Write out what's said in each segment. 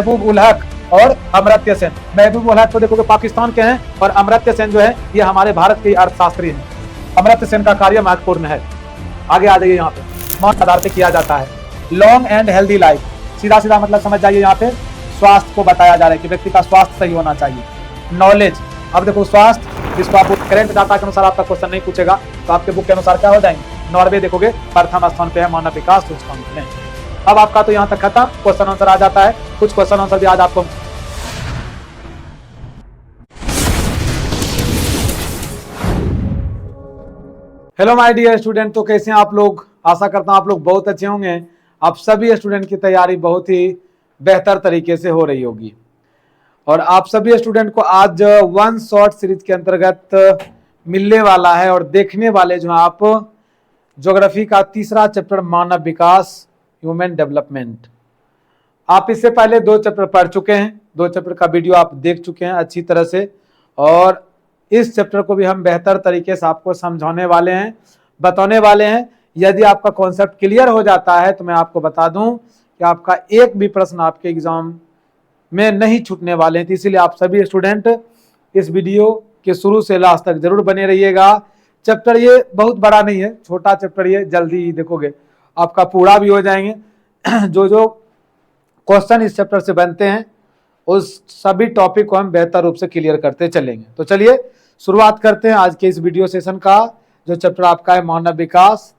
महबूब उल हक और अमर्त्य सेन। महबूब उल हक तो देखोगे पाकिस्तान के हैं और अमर्त्य सेन जो है ये हमारे भारत के अर्थशास्त्री हैं। अमर्त्य सेन का कार्य महत्वपूर्ण है। आगे आ जाइए, यहाँ पे मौत आधार पे किया जाता है। लॉन्ग एंड हेल्दी लाइफ, सीधा सीधा मतलब समझ जाइए, यहाँ पे स्वास्थ्य को बताया जा रहा है कि व्यक्ति का स्वास्थ्य सही होना चाहिए। नॉलेज, अब देखो स्वास्थ्य, जिसको आप करेंट डाटा के अनुसार आपका क्वेश्चन नहीं पूछेगा तो आपके बुक के अनुसार क्या हो जाएंगे। नॉर्वे देखोगे प्रथम स्थान पे है मानव विकास सूचकांक में। अब आपका तो यहाँ तक खत्म, क्वेश्चन आंसर आ जाता है। कुछ क्वेश्चन आंसर भी आज आपको हेलो माय डियर स्टूडेंट, तो कैसे हैं आप लोग। आशा करता हूं आप लोग बहुत अच्छे होंगे। आप सभी स्टूडेंट की तैयारी बहुत ही बेहतर तरीके से हो रही होगी और आप सभी स्टूडेंट को आज वन शॉट सीरीज के अंतर्गत मिलने वाला है और देखने वाले जो आप ज्योग्राफी का तीसरा चैप्टर मानव विकास ह्यूमन डेवलपमेंट। आप इससे पहले 2 चैप्टर पढ़ चुके हैं, 2 चैप्टर का वीडियो आप देख चुके हैं अच्छी तरह से और इस चैप्टर को भी हम बेहतर तरीके से आपको समझाने वाले हैं, बताने वाले हैं। यदि आपका कॉन्सेप्ट क्लियर हो जाता है तो मैं आपको बता दूं कि आपका एक भी प्रश्न आपके एग्जाम में नहीं छूटने वाले हैं। तो इसीलिए आप सभी स्टूडेंट इस वीडियो के शुरू से लास्ट तक जरूर बने रहिएगा। चैप्टर ये बहुत बड़ा नहीं है, छोटा चैप्टर ये, जल्दी ही देखोगे आपका पूरा भी हो जाएंगे। जो क्वेश्चन इस चैप्टर से बनते हैं उस सभी टॉपिक को हम बेहतर रूप से क्लियर करते चलेंगे। तो चलिए शुरुआत करते हैं आज के इस वीडियो सेशन का, जो चैप्टर आपका है मानव विकास।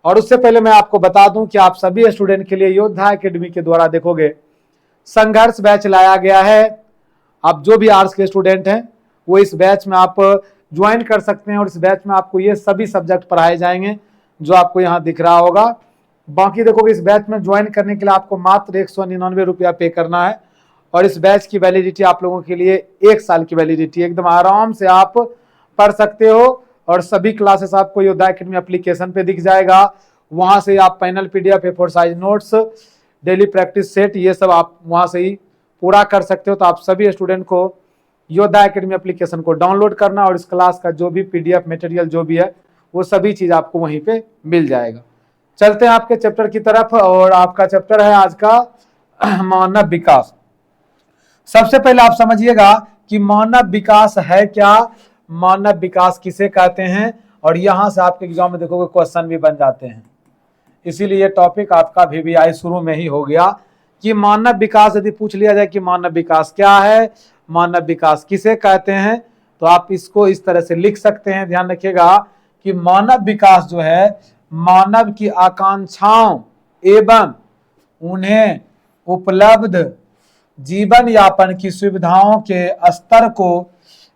और उससे पहले मैं आपको बता दूं कि आप सभी स्टूडेंट के लिए योद्धा एकेडमी के द्वारा देखोगे संघर्ष बैच लाया गया है। आप जो भी आर्ट्स के स्टूडेंट हैं वो इस बैच में आप ज्वाइन कर सकते हैं और इस बैच में आपको ये सभी सब्जेक्ट पढ़ाए जाएंगे जो आपको यहाँ दिख रहा होगा। बाकी देखोगे इस बैच में ज्वाइन करने के लिए आपको मात्र 199 रुपया पे करना है और इस बैच की वैलिडिटी आप लोगों के लिए 1 साल की वैलिडिटी, एकदम आराम से आप पढ़ सकते हो। और सभी क्लासेस आपको योद्धा एकेडमी एप्लीकेशन पे दिख जाएगा। वहां से आप panel PDF, A4 size notes, daily practice set, ये सब आप वहां से ही पूरा कर सकते हो। तो आप सभी स्टूडेंट को योद्धा एकेडमी एप्लीकेशन को डाउनलोड करना और इस क्लास का जो भी पीडीएफ मटेरियल जो भी है वो सभी चीज आपको वहीं पे मिल जाएगा। चलते हैं आपके चैप्टर की तरफ और आपका चैप्टर है आज का मानव विकास। सबसे पहले आप समझिएगा कि मानव विकास है क्या, मानव विकास किसे कहते हैं, और यहां से आपके एग्जाम में देखोगे क्वेश्चन भी बन जाते हैं। इसीलिए टॉपिक आपका VVI शुरू में ही हो गया कि मानव विकास यदि पूछ लिया जाए कि मानव विकास क्या है, मानव विकास किसे कहते हैं, तो आप इसको इस तरह से लिख सकते हैं। ध्यान रखिएगा कि मानव विकास जो है मानव की आकांक्षाओं एवं उन्हें उपलब्ध जीवन यापन की सुविधाओं के स्तर को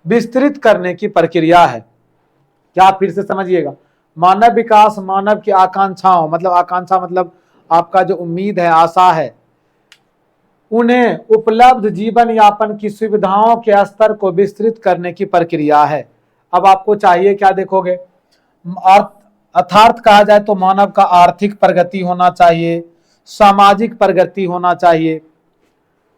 विस्तृत करने की प्रक्रिया है। क्या आप फिर से समझिएगा, मानव विकास मानव की आकांक्षाओं, मतलब आकांक्षा मतलब आपका जो उम्मीद है, आशा है, उन्हें उपलब्ध जीवन यापन की सुविधाओं के स्तर को विस्तृत करने की प्रक्रिया है। अब आपको चाहिए क्या, देखोगे अर्थार्थ कहा जाए तो मानव का आर्थिक प्रगति होना चाहिए, सामाजिक प्रगति होना चाहिए,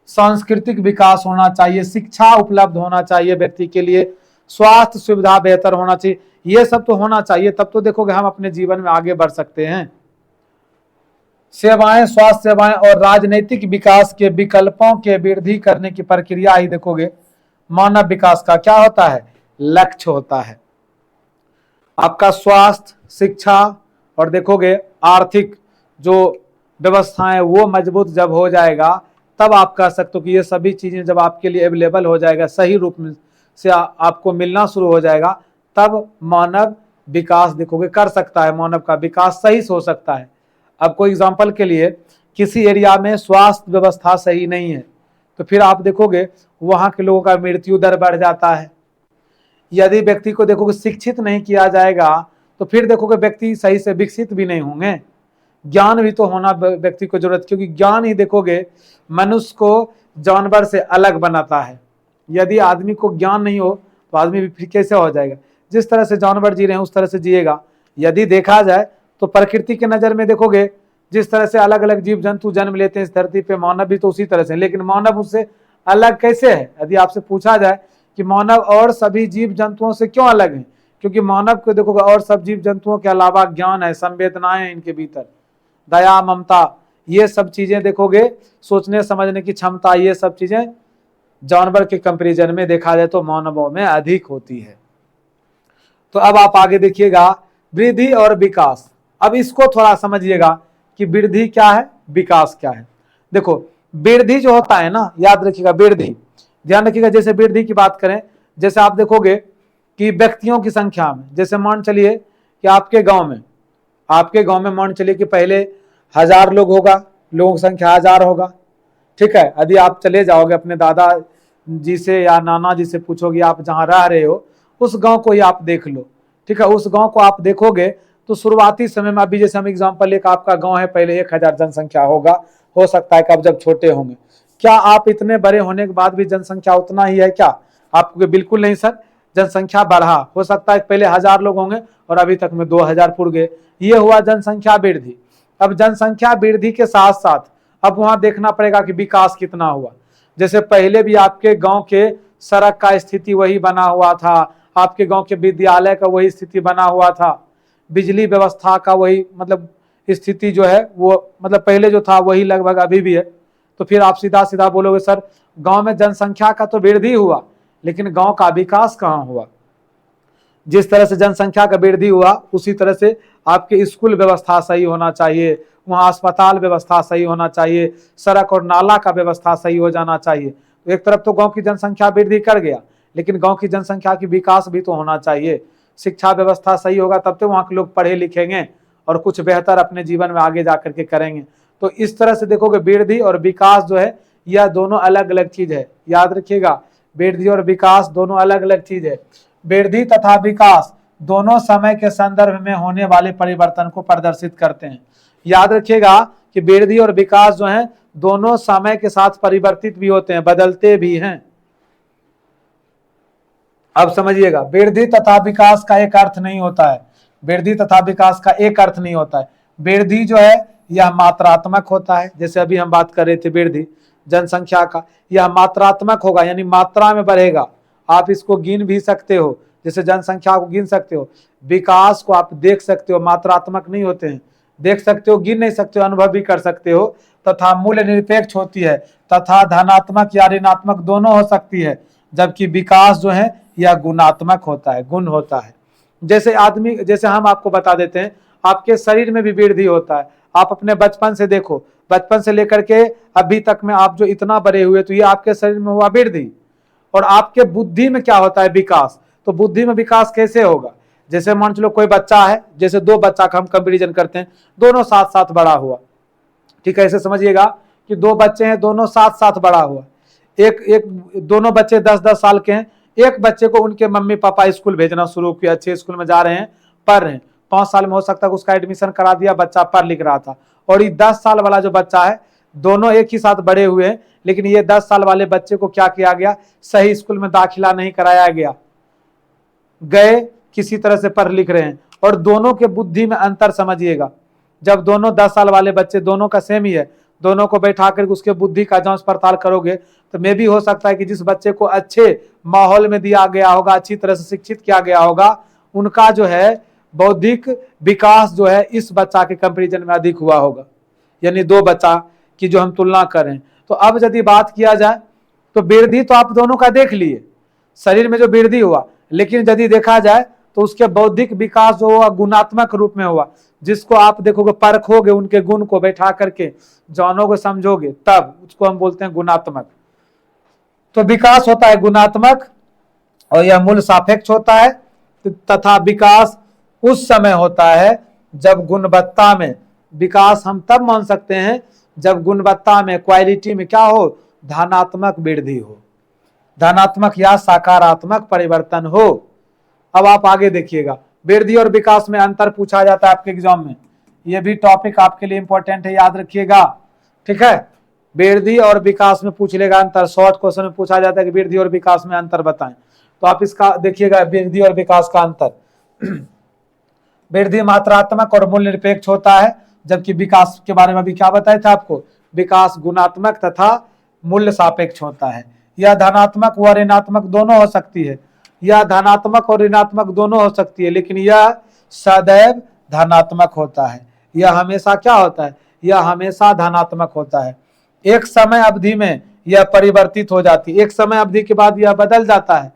सांस्कृतिक विकास होना चाहिए, शिक्षा उपलब्ध होना चाहिए व्यक्ति के लिए, स्वास्थ्य सुविधा बेहतर होना चाहिए। ये सब तो होना चाहिए, तब तो देखोगे हम अपने जीवन में आगे बढ़ सकते हैं। सेवाएं, स्वास्थ्य सेवाएं और राजनीतिक विकास के विकल्पों के वृद्धि करने की प्रक्रिया ही देखोगे मानव विकास का क्या होता है, लक्ष्य होता है। आपका स्वास्थ्य, शिक्षा और देखोगे आर्थिक जो व्यवस्थाएं वो मजबूत जब हो जाएगा तब आप कह सकते हो कि ये सभी चीजें जब आपके लिए अवेलेबल हो जाएगा, सही रूप से आपको मिलना शुरू हो जाएगा, तब मानव विकास देखोगे कर सकता है, मानव का विकास सही से हो सकता है। अब कोई एग्जांपल के लिए किसी एरिया में स्वास्थ्य व्यवस्था सही नहीं है तो फिर आप देखोगे वहां के लोगों का मृत्यु दर बढ़ जाता है। यदि व्यक्ति को देखोगे शिक्षित नहीं किया जाएगा तो फिर देखोगे व्यक्ति सही से विकसित भी नहीं होंगे। ज्ञान भी तो होना व्यक्ति को जरूरत, क्योंकि ज्ञान ही देखोगे मनुष्य को जानवर से अलग बनाता है। यदि आदमी को ज्ञान नहीं हो तो आदमी भी फिर कैसे हो जाएगा, जिस तरह से जानवर जी रहे हैं उस तरह से जिएगा। यदि देखा जाए तो प्रकृति के नजर में देखोगे जिस तरह से अलग अलग जीव जंतु जन्म लेते हैं इस धरती पे, मानव भी तो उसी तरह से, लेकिन मानव उससे अलग कैसे है। यदि आपसे पूछा जाए कि मानव और सभी जीव जंतुओं से क्यों अलग है, क्योंकि मानव को देखोगे और सब जीव जंतुओं के अलावा ज्ञान है, संवेदनाएं इनके भीतर, दया, ममता, ये सब चीजें देखोगे, सोचने समझने की क्षमता, ये सब चीजें जानवर के कंपैरिजन में देखा जाए तो मानवों में अधिक होती है। तो अब आप आगे देखिएगा, वृद्धि और विकास। अब इसको थोड़ा समझिएगा कि वृद्धि क्या है, विकास क्या है। देखो वृद्धि जो होता है ना, याद रखिएगा वृद्धि, ध्यान रखिएगा। जैसे वृद्धि की बात करें, जैसे आप देखोगे कि व्यक्तियों की संख्या में, जैसे मान चलिए कि आपके गांव में मान चलिए कि पहले 1000 लोग होगा, लोगों की संख्या 1000 होगा, ठीक है। यदि आप चले जाओगे अपने दादा जी से या नाना जी से पूछोगे, आप जहां रह रहे हो उस गांव को ही आप देख लो, ठीक है। उस गांव को आप देखोगे तो शुरुआती समय में, अभी जैसे हम एग्जांपल लेकर, आपका गांव है, पहले 1000 जनसंख्या होगा, हो सकता है कि आप जब छोटे होंगे, क्या आप इतने बड़े होने के बाद भी जनसंख्या उतना ही है क्या? आपको बिल्कुल नहीं सर, जनसंख्या बढ़ा, हो सकता है पहले 1000 लोग होंगे और अभी तक में 2000 पुर गए। ये हुआ जनसंख्या वृद्धि। अब जनसंख्या वृद्धि के साथ साथ अब वहां देखना पड़ेगा कि विकास कितना हुआ। जैसे पहले भी आपके गांव के सड़क का स्थिति वही बना हुआ था, आपके गांव के विद्यालय का वही स्थिति बना हुआ था, बिजली व्यवस्था का वही मतलब स्थिति जो है वो मतलब पहले जो था वही लगभग अभी भी है। तो फिर आप सीधा सीधा बोलोगे सर गांव में जनसंख्या का तो वृद्धि हुआ लेकिन गांव का विकास कहाँ हुआ? जिस तरह से जनसंख्या का वृद्धि हुआ उसी तरह से आपके स्कूल व्यवस्था सही होना चाहिए, वहाँ अस्पताल व्यवस्था सही होना चाहिए, सड़क और नाला का व्यवस्था सही हो जाना चाहिए। तो एक तरफ तो गांव की जनसंख्या वृद्धि कर गया, लेकिन गांव की जनसंख्या की विकास भी तो होना चाहिए। शिक्षा व्यवस्था सही होगा तब तो वहाँ के लोग पढ़े लिखेंगे और कुछ बेहतर अपने जीवन में आगे जा करके करेंगे। तो इस तरह से देखोगे वृद्धि और विकास जो है यह दोनों अलग अलग चीज है, याद रखिएगा। वृद्धि और विकास दोनों अलग अलग चीज है। वृद्धि तथा विकास दोनों समय के संदर्भ में होने वाले परिवर्तन को प्रदर्शित करते हैं। याद रखिएगा कि वृद्धि और विकास जो है दोनों समय के साथ परिवर्तित भी होते हैं, बदलते भी हैं। अब समझिएगा, वृद्धि तथा विकास का एक अर्थ नहीं होता है, वृद्धि तथा विकास का एक अर्थ नहीं होता है। वृद्धि जो है यह मात्रात्मक होता है, जैसे अभी हम बात कर रहे थे वृद्धि जनसंख्या का, यह मात्रात्मक होगा यानी मात्रा में बढ़ेगा। आप इसको गिन भी सकते हो, जैसे जनसंख्या को गिन सकते हो, विकास को आप देख सकते हो, मात्रात्मक नहीं होते हैं, देख सकते हो, गिन नहीं सकते हो, अनुभव भी कर सकते हो। तथा मूल्य निरपेक्ष होती है, तथा धनात्मक या ऋणात्मक दोनों हो सकती है, जबकि विकास जो है यह गुणात्मक होता है, गुण होता है। जैसे हम आपको बता देते हैं, आपके शरीर में भी वृद्धि होता है। आप अपने बचपन से देखो, बचपन से लेकर के अभी तक में आप जो इतना बड़े हुए, तो ये आपके शरीर में हुआ वृद्धि। और आपके बुद्धि में क्या होता है? विकास। तो बुद्धि में विकास कैसे होगा? जैसे मान चलो कोई बच्चा है, जैसे दो बच्चा का हम कंपेरिजन करते हैं, दोनों साथ साथ बड़ा हुआ, ठीक है। ऐसे समझिएगा कि दो बच्चे हैं, दोनों साथ साथ बड़ा हुआ, दोनों बच्चे 10-10 साल के हैं। एक बच्चे को उनके मम्मी पापा स्कूल भेजना शुरू किया, अच्छे स्कूल में जा रहे हैं, पढ़ रहे हैं, 5 साल में हो सकता है उसका एडमिशन करा दिया, बच्चा पढ़ लिख रहा था। और ये 10 साल वाला जो बच्चा है, दोनों एक ही साथ बड़े हुए हैं, लेकिन ये 10 साल वाले बच्चे को क्या किया गया? सही स्कूल में दाखिला नहीं कराया गया, गए किसी तरह से पढ़ लिख रहे हैं। और दोनों के बुद्धि में अंतर समझिएगा। जब दोनों 10 साल वाले बच्चे, दोनों का सेम ही है, दोनों को बैठा कर उसके बुद्धि का जांच पड़ताल करोगे तो मे भी हो सकता है कि जिस बच्चे को अच्छे माहौल में दिया गया होगा, अच्छी तरह से शिक्षित किया गया होगा, उनका जो है बौद्धिक विकास जो है इस बच्चा के कंपैरिजन में अधिक हुआ होगा। यानी दो बच्चा की जो हम तुलना करें, तो अब यदि बात किया जाए तो वृद्धि तो आप दोनों का देख लिए, शरीर में जो वृद्धि हुआ, लेकिन यदि देखा जाए तो उसके बौद्धिक विकास जो हुआ गुणात्मक रूप में हुआ, जिसको आप देखोगे, परखोगे, उनके गुण को बैठा करके जानोगे, समझोगे, तब उसको हम बोलते हैं गुणात्मक। तो विकास होता है गुणात्मक और यह मूल सापेक्ष होता है, तथा विकास उस समय होता है जब गुणवत्ता में, विकास हम तब मान सकते हैं जब गुणवत्ता में, क्वालिटी में क्या हो? धनात्मक वृद्धि हो, धनात्मक या सकारात्मक परिवर्तन हो। अब आप आगे देखिएगा, वृद्धि और विकास में अंतर पूछा जाता है आपके एग्जाम में, यह भी टॉपिक आपके लिए इंपॉर्टेंट है, याद रखिएगा, ठीक है। वृद्धि और विकास में पूछ लेगा अंतर, शॉर्ट क्वेश्चन में पूछा जाता है कि वृद्धि और विकास में अंतर बताएं, तो आप इसका देखिएगा, वृद्धि और विकास का अंतर। वृद्धि मात्रात्मक और मूल्य निरपेक्ष होता है, जबकि विकास के बारे में अभी क्या बताया था आपको? विकास गुणात्मक तथा मूल्य सापेक्ष होता है। यह धनात्मक व ऋणात्मक दोनों हो सकती है, यह धनात्मक और ऋणात्मक दोनों हो सकती है, लेकिन यह सदैव धनात्मक होता है। यह हमेशा क्या होता है? यह हमेशा धनात्मक होता है। एक समय अवधि में यह परिवर्तित हो जाती है, एक समय अवधि के बाद यह बदल जाता है।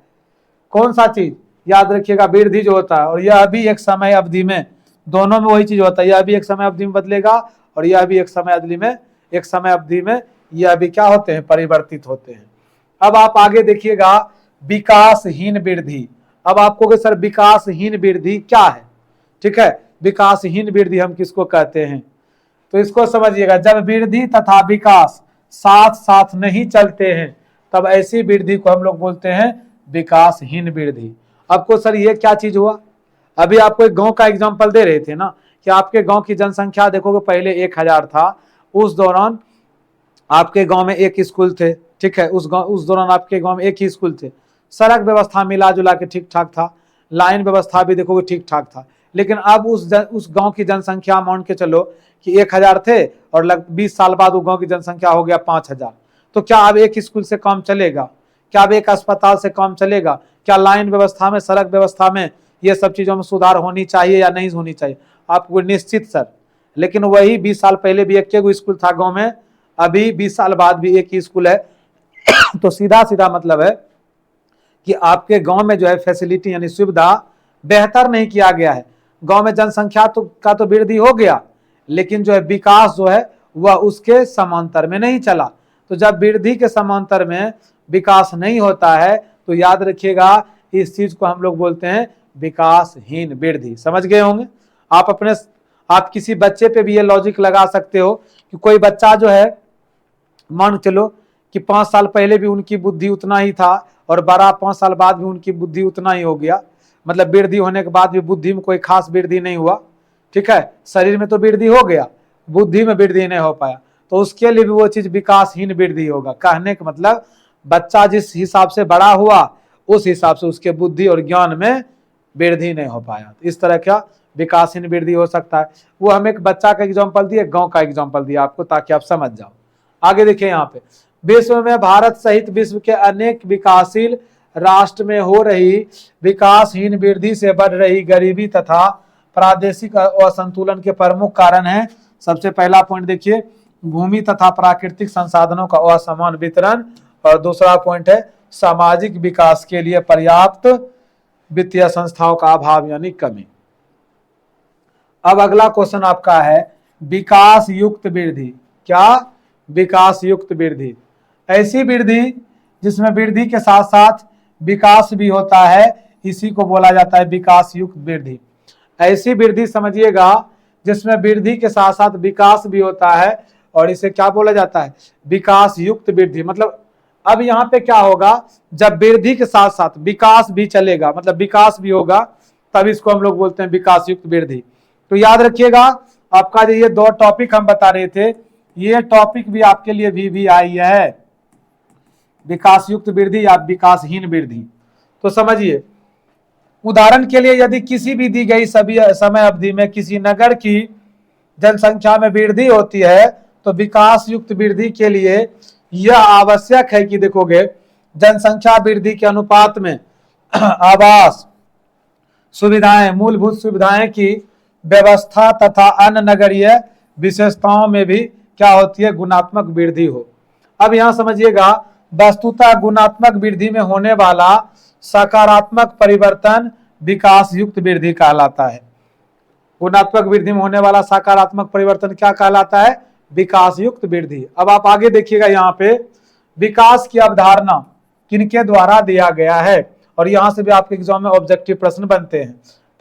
कौन सा चीज? याद रखिएगा, वृद्धि जो होता है और यह भी एक समय अवधि में, दोनों में वही चीज होता है। यह भी एक समय अवधि में बदलेगा और यह भी एक समय अवधि में यह भी क्या होते हैं? परिवर्तित होते हैं। अब आप आगे देखिएगा, विकासहीन वृद्धि। अब आपको कि सर विकासहीन वृद्धि क्या है? ठीक है, विकासहीन वृद्धि हम किसको कहते हैं? तो इसको समझिएगा, जब वृद्धि तथा विकास साथ साथ नहीं चलते हैं तब ऐसी वृद्धि को हम लोग बोलते हैं विकासहीन वृद्धि। आपको सर ये क्या चीज हुआ? अभी आपको एक गांव का एग्जांपल दे रहे थे ना कि आपके गांव की जनसंख्या देखोगे पहले 1000 था, उस दौरान आपके गांव में एक स्कूल थे। ठीक है, उस दौरान आपके गांव में एक ही स्कूल थे। सड़क व्यवस्था मिला जुला के ठीक ठाक था, लाइन व्यवस्था भी देखोगे ठीक ठाक था। लेकिन अब उस गांव की जनसंख्या मान के चलो कि 1000 थे और 20 साल बाद वो गांव की जनसंख्या हो गया 5000। तो क्या अब एक स्कूल से काम चलेगा? क्या अब एक अस्पताल से काम चलेगा? क्या लाइन व्यवस्था में, सड़क व्यवस्था में, ये सब चीजों में सुधार होनी चाहिए या नहीं होनी चाहिए? आपको निश्चित सर। लेकिन वही 20 साल पहले भी एक स्कूल था गाँव में, अभी 20 साल बाद भी एक ही स्कूल है। तो सीधा सीधा मतलब है कि आपके गांव में जो है फैसिलिटी यानी सुविधा बेहतर नहीं किया गया है। गांव में जनसंख्या का तो वृद्धि हो गया, लेकिन जो है विकास जो है वह उसके समांतर में नहीं चला। तो जब वृद्धि के समांतर में विकास नहीं होता है तो याद रखिएगा इस चीज को हम लोग बोलते हैं विकासहीन वृद्धि। समझ गए होंगे आप किसी बच्चे पे भी ये लॉजिक लगा सकते हो कि कोई बच्चा जो है, मान चलो कि 5 साल पहले भी उनकी बुद्धि उतना ही था और 5 साल बाद भी उनकी बुद्धि उतना ही हो गया, मतलब वृद्धि होने के बाद भी बुद्धि में कोई खास वृद्धि नहीं हुआ। ठीक है, शरीर में तो वृद्धि हो गया, बुद्धि में वृद्धि नहीं हो पाया, तो उसके लिए भी वो चीज विकासहीन वृद्धि होगा। कहने का मतलब बच्चा जिस हिसाब से बड़ा हुआ उस हिसाब से उसके बुद्धि और ज्ञान में वृद्धि नहीं हो पाया। इस तरह का विकासहीन वृद्धि हो सकता है। वो हम एक बच्चा का एग्जाम्पल दिए, गांव का एग्जाम्पल दिया आपको ताकि आप समझ जाओ। आगे देखिए यहाँ पे, विश्व में भारत सहित विश्व के अनेक विकासशील राष्ट्र में हो रही विकासहीन वृद्धि से बढ़ रही गरीबी तथा प्रादेशिक असंतुलन के प्रमुख कारण है। सबसे पहला पॉइंट देखिए, भूमि तथा प्राकृतिक संसाधनों का असमान वितरण, और दूसरा पॉइंट है सामाजिक विकास के लिए पर्याप्त वित्तीय संस्थाओं का अभाव यानी कमी। अब अगला क्वेश्चन आपका है विकास युक्त वृद्धि। क्या? विकास युक्त वृद्धि, ऐसी वृद्धि जिसमें वृद्धि के साथ साथ विकास भी होता है, इसी को बोला जाता है विकास युक्त वृद्धि। ऐसी वृद्धि समझिएगा जिसमें वृद्धि के साथ साथ विकास भी होता है, और इसे क्या बोला जाता है? विकास युक्त वृद्धि। मतलब अब यहाँ पे क्या होगा, जब वृद्धि के साथ साथ विकास भी चलेगा, मतलब विकास भी होगा, तब इसको हम लोग बोलते हैं विकास युक्त वृद्धि। तो याद रखिएगा आपका जो ये 2 टॉपिक हम बता रहे थे, ये टॉपिक भी आपके लिए भी आई है, विकास युक्त वृद्धि या विकासहीन वृद्धि। तो समझिए, उदाहरण के लिए यदि किसी भी दी गई सभी समय अवधि में किसी नगर की जनसंख्या में वृद्धि होती है तो विकास युक्त वृद्धि के लिए यह आवश्यक है कि देखोगे जनसंख्या वृद्धि के अनुपात में आवास सुविधाएं, मूलभूत सुविधाएं की व्यवस्था तथा अन्य नगरीय विशेषताओं में भी क्या होती है? गुणात्मक वृद्धि हो। अब यहां समझिएगा, वस्तुतः गुणात्मक वृद्धि में होने वाला सकारात्मक परिवर्तन विकास युक्त वृद्धि कहलाता है। गुणात्मक वृद्धि में होने वाला सकारात्मक परिवर्तन क्या कहलाता है? विकास युक्त वृद्धि। अब आप आगे देखिएगा, यहाँ पे विकास की अवधारणा किनके द्वारा दिया गया है, और यहां से भी आपके एग्जाम में ऑब्जेक्टिव प्रश्न बनते हैं।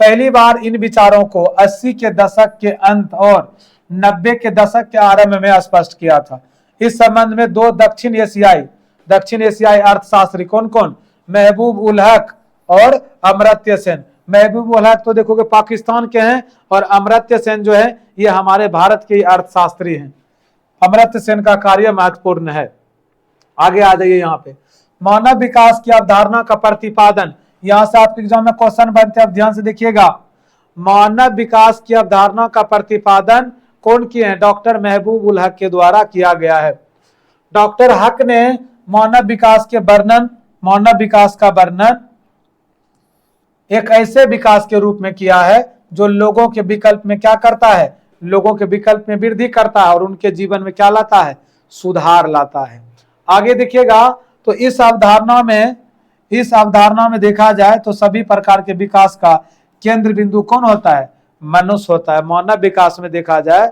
पहली बार इन विचारों को 80 के दशक के अंत और 90 के दशक के आरंभ में स्पष्ट किया था। इस संबंध में 2 दक्षिण एशियाई अर्थशास्त्री कौन कौन? महबूब उल हक और अमर्त्य सेन। महबूब उल हक तो देखोगे पाकिस्तान के हैं, और अमर्त्य सेन जो है ये हमारे भारत के अर्थशास्त्री हैं। अमर्त्य सेन का कार्य महत्वपूर्ण है। आगे आ जाइए, यहाँ पे मानव विकास की अवधारणा का प्रतिपादन, यहां से आपके एग्जाम में क्वेश्चन बनते हैं, अब ध्यान से देखिएगा। मानव विकास की अवधारणा का प्रतिपादन कौन किए हैं? डॉक्टर महबूब उल हक के द्वारा किया गया है। डॉक्टर हक ने मानव विकास का वर्णन एक ऐसे विकास के रूप में किया है जो लोगों के विकल्प में क्या करता है? लोगों के विकल्प में वृद्धि करता है और उनके जीवन में क्या लाता है, सुधार लाता है। आगे देखिएगा तो इस अवधारणा में देखा जाए तो सभी प्रकार के विकास का केंद्र बिंदु कौन होता है, मनुष्य होता है। मानव विकास में देखा जाए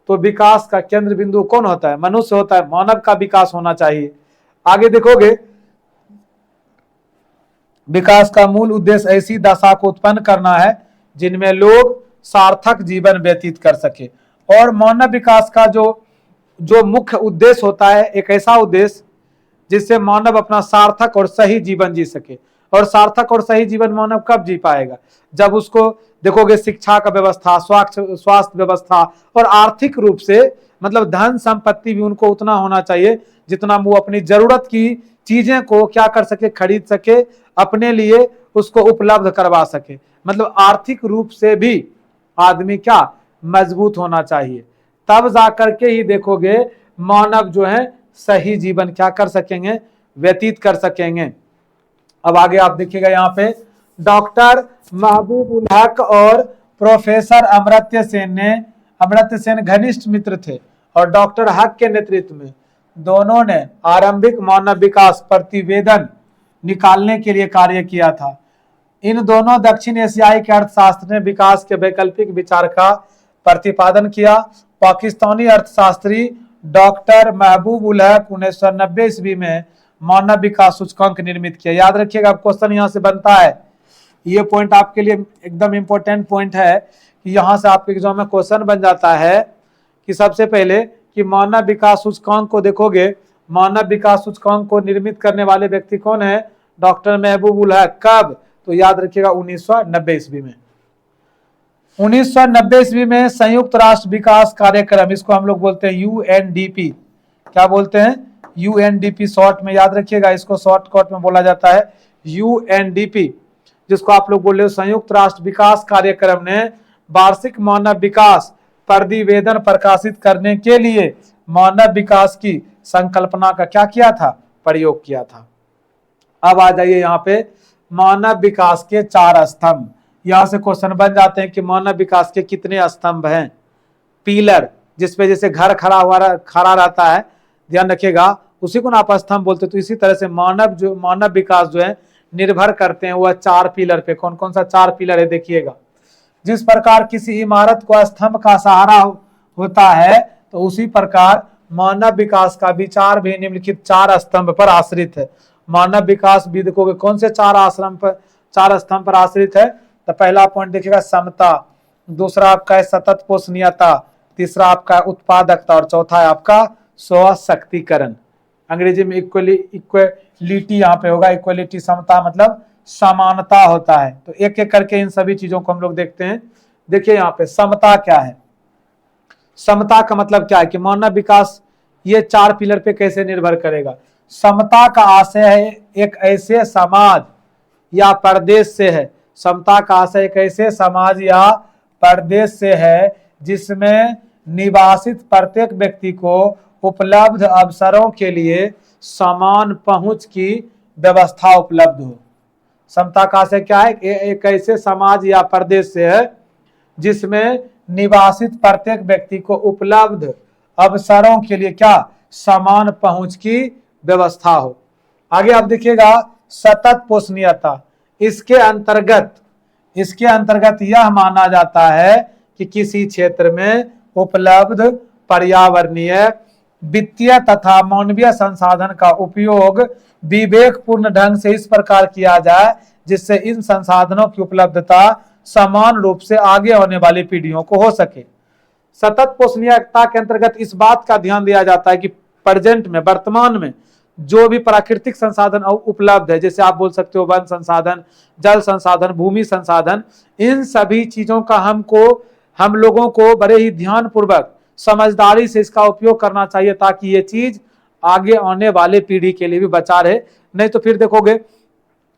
तो विकास का केंद्र बिंदु कौन होता है, मनुष्य होता है। मानव का विकास होना चाहिए। आगे देखोगे विकास का मूल उद्देश्य ऐसी दशा को उत्पन्न करना है जिनमें लोग सार्थक जीवन व्यतीत कर सके। और मानव विकास का जो मुख्य उद्देश्य होता है, एक ऐसा उद्देश्य जिससे मानव अपना सार्थक और सही जीवन जी सके। और सार्थक और सही जीवन मानव कब जी पाएगा, जब उसको देखोगे शिक्षा का व्यवस्था, स्वास्थ्य व्यवस्था और आर्थिक रूप से मतलब धन संपत्ति भी उनको उतना होना चाहिए जितना वो अपनी जरूरत की चीजें को क्या कर सके, खरीद सके, अपने लिए उसको उपलब्ध करवा सके। मतलब आर्थिक रूप से भी आदमी क्या मजबूत होना चाहिए, तब जाकर के ही देखोगे मानव जो है सही जीवन क्या कर सकेंगे, व्यतीत कर सकेंगे। अब आगे आप देखिएगा यहाँ पे डॉक्टर महबूब उल हक और प्रोफेसर अमर्त्य सेन घनिष्ठ मित्र थे और डॉक्टर हक के नेतृत्व में दोनों ने आरंभिक मानव विकास प्रतिवेदन निकालने के लिए कार्य किया था। इन दोनों दक्षिण एशियाई के अर्थशास्त्र ने विकास के वैकल्पिक विचार का प्रतिपादन किया। पाकिस्तानी अर्थशास्त्री डॉक्टर महबूब उल हक 1990 ईस्वी में मानव विकास सूचकांक निर्मित किया। याद रखिएगा, क्वेश्चन यहाँ से बनता है, ये पॉइंट आपके लिए एकदम इंपॉर्टेंट पॉइंट है कि यहाँ से आपके एग्जाम में क्वेश्चन बन जाता है कि सबसे पहले कि मानव विकास सूचकांक को देखोगे, मानव विकास सूचकांक को निर्मित करने वाले व्यक्ति कौन है, डॉक्टर महबूब उल हक। कब, तो याद रखिएगा 1990 ईस्वी में। 1990 ईस्वी में संयुक्त राष्ट्र विकास कार्यक्रम, इसको हम लोग बोलते हैं यूएनडीपी। क्या बोलते हैं, यूएनडीपी शॉर्ट में, याद रखिएगा इसको शॉर्टकट में बोला जाता है यूएनडीपी, जिसको आप लोग बोल रहे हो संयुक्त राष्ट्र विकास कार्यक्रम ने वार्षिक मानव विकास प्रतिवेदन प्रकाशित करने के लिए मानव विकास की संकल्पना का क्या किया था, प्रयोग किया था। अब आ जाइए यहाँ पे मानव विकास के 4 स्तंभ। यहां से क्वेश्चन बन जाते हैं कि मानव विकास के कितने स्तंभ हैं, पिलर, जिसपे जैसे घर खड़ा रहता है, ध्यान रखिएगा, उसी को ना आप स्तंभ बोलते। तो इसी तरह से मानव विकास जो है निर्भर करते हैं वह 4 पिलर पे। कौन कौन सा 4 पिलर है देखिएगा। जिस प्रकार किसी इमारत को स्तंभ का सहारा होता है, तो उसी प्रकार मानव विकास का विचार भी निम्नलिखित 4 स्तंभ पर आश्रित है। मानव विकास भी देखोगे कौन से 4 स्तंभ पर आश्रित है। तो पहला पॉइंट देखिएगा समता, दूसरा आपका है सतत पोषणीयता, तीसरा आपका उत्पादकता और चौथा है आपका सशक्तिकरण। अंग्रेजी में इक्वलिटी यहाँ पे होगा, इक्वलिटी समता मतलब समानता होता है। तो एक एक करके इन सभी चीजों को हम लोग देखते हैं। देखिए यहाँ पे समता क्या है, समता का मतलब क्या है कि मानव विकास ये 4 पिलर पे कैसे निर्भर करेगा। समता का आशय है एक ऐसे समाज या प्रदेश से है, समता का आशय एक ऐसे समाज या प्रदेश से है जिसमें निवासित प्रत्येक व्यक्ति को उपलब्ध अवसरों के लिए समान पहुंच की व्यवस्था उपलब्ध हो। समता का आशय क्या है, एक ऐसे समाज या प्रदेश से है जिसमें निवासित प्रत्येक व्यक्ति को उपलब्ध अवसरों के लिए क्या, समान पहुंच की व्यवस्था हो। आगे आप देखिएगा सतत पोषणीयता, इसके अंतर्गत यह माना जाता है कि किसी क्षेत्र में उपलब्ध पर्यावरणीय, वित्तीय तथा मानवीय संसाधन का उपयोग विवेकपूर्ण ढंग से इस प्रकार किया जाए जिससे इन संसाधनों की उपलब्धता समान रूप से आगे आने वाली पीढ़ियों को हो सके। सतत पोषणीयता के अंतर्गत इस बात का ध्यान दिया जाता है कि प्रेजेंट में, वर्तमान में जो भी प्राकृतिक संसाधन उपलब्ध है, जैसे आप बोल सकते हो वन संसाधन, जल संसाधन, भूमि संसाधन, इन सभी चीजों का हम लोगों को बड़े ही ध्यान पूर्वक समझदारी से इसका उपयोग करना चाहिए ताकि ये चीज आगे आने वाले पीढ़ी के लिए भी बचा रहे। नहीं तो फिर देखोगे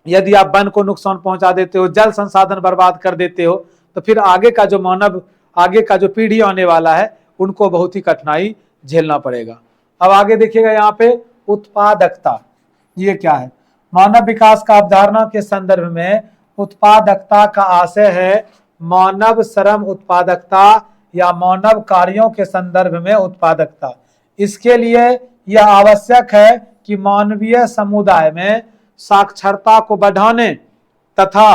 यदि आप वन को नुकसान पहुंचा देते हो, जल संसाधन बर्बाद कर देते हो, तो फिर आगे का जो पीढ़ी आने वाला है उनको बहुत ही कठिनाई झेलना पड़ेगा। अब आगे देखिएगा यहाँ पे उत्पादकता, ये क्या है। मानव विकास का अवधारणा के संदर्भ में उत्पादकता का आशय है मानव श्रम उत्पादकता या मानव कार्यों के संदर्भ में उत्पादकता। इसके लिए यह आवश्यक है कि मानवीय समुदाय में साक्षरता को बढ़ाने तथा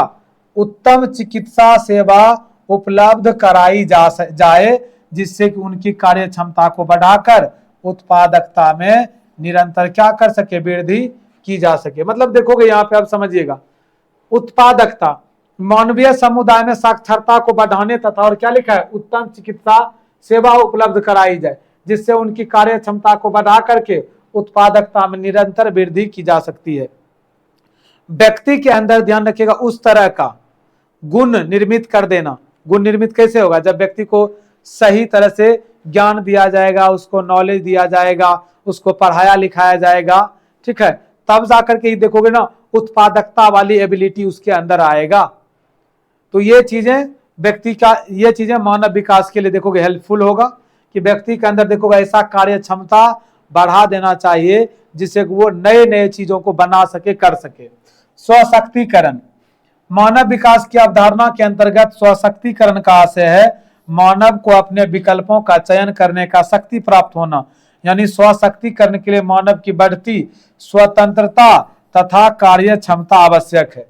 उत्तम चिकित्सा सेवा उपलब्ध कराई जाए, जिससे कि उनकी कार्य क्षमता को बढ़ाकर उत्पादकता में निरंतर क्या कर सके, वृद्धि की जा सके। मतलब देखोगे यहाँ पे आप समझिएगा, उत्पादकता, मानवीय समुदाय में साक्षरता को बढ़ाने तथा और क्या लिखा है, उत्तम चिकित्सा सेवा उपलब्ध कराई जाए, जिससे उनकी कार्य क्षमता को बढ़ा करके उत्पादकता में निरंतर वृद्धि की जा सकती है। व्यक्ति के अंदर ध्यान रखिएगा उस तरह का गुण निर्मित कर देना। गुण निर्मित कैसे होगा, जब व्यक्ति को सही तरह से ज्ञान दिया जाएगा, उसको नॉलेज दिया जाएगा, उसको पढ़ाया लिखाया जाएगा, ठीक है, तब जाकर के ही देखोगे ना उत्पादकता वाली एबिलिटी उसके अंदर आएगा। तो ये चीजें व्यक्ति का, ये चीजें मानव विकास के लिए देखोगे हेल्पफुल होगा कि व्यक्ति के अंदर देखोगे ऐसा कार्य क्षमता बढ़ा देना चाहिए जिससे वो नए नए चीजों को बना सके, कर सके। स्वशक्तिकरण, मानव विकास की अवधारणा के अंतर्गत स्वशक्तिकरण का आशय है मानव को अपने विकल्पों का चयन करने का शक्ति प्राप्त होना। यानी स्वशक्तिकरण के लिए मानव की बढ़ती स्वतंत्रता तथा कार्य क्षमता आवश्यक है।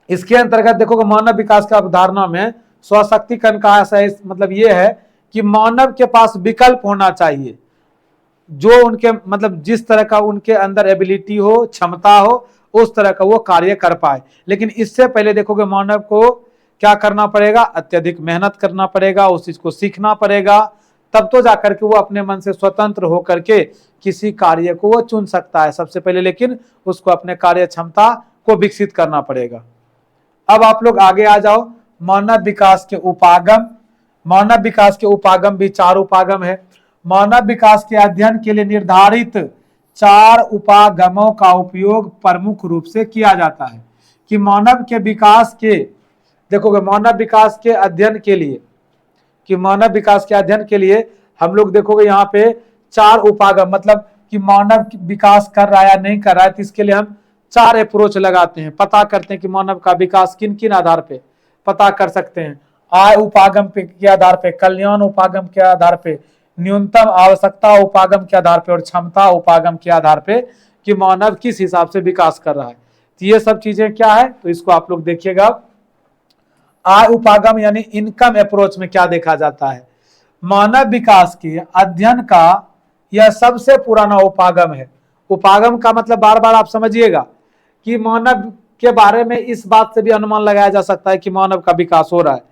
इसके अंतर्गत देखो मानव विकास की अवधारणा में स्वशक्तिकरण का आशय मतलब ये है कि मानव के पास विकल्प होना चाहिए, जो उनके मतलब जिस तरह का उनके अंदर एबिलिटी हो, क्षमता हो, उस तरह का वो कार्य कर पाए। लेकिन इससे पहले देखोगे मानव को क्या करना पड़ेगा, अत्यधिक मेहनत करना पड़ेगा, उस चीज को सीखना पड़ेगा, तब तो जाकर के वो अपने मन से स्वतंत्र होकर के किसी कार्य को वो चुन सकता है सबसे पहले, लेकिन उसको अपने कार्य क्षमता को विकसित करना पड़ेगा। अब आप लोग आगे आ जाओ, मानव विकास के उपागम। मानव विकास के उपागम भी 4 उपागम है। मानव विकास के अध्ययन के लिए निर्धारित 4 उपागमों का उपयोग प्रमुख रूप से किया जाता है। कि मानव के विकास के, देखोगे मानव विकास के अध्ययन के लिए, कि मानव विकास के अध्ययन के लिए हम लोग देखोगे यहाँ पे 4 उपागम, मतलब कि मानव विकास कर रहा है या नहीं कर रहा है, तो इसके लिए हम 4 अप्रोच लगाते हैं, पता करते हैं कि मानव का विकास किन किन आधार पे पता कर सकते हैं। आय उपागम के आधार पे, कल्याण उपागम के आधार पे, न्यूनतम आवश्यकता उपागम के आधार पे और क्षमता उपागम के आधार पे कि मानव किस हिसाब से विकास कर रहा है। तो ये सब चीजें क्या है, तो इसको आप लोग देखिएगा। आय उपागम यानी इनकम अप्रोच में क्या देखा जाता है, मानव विकास के अध्ययन का यह सबसे पुराना उपागम है। उपागम का मतलब बार बार आप समझिएगा कि मानव के बारे में इस बात से भी अनुमान लगाया जा सकता है कि मानव का विकास हो रहा है।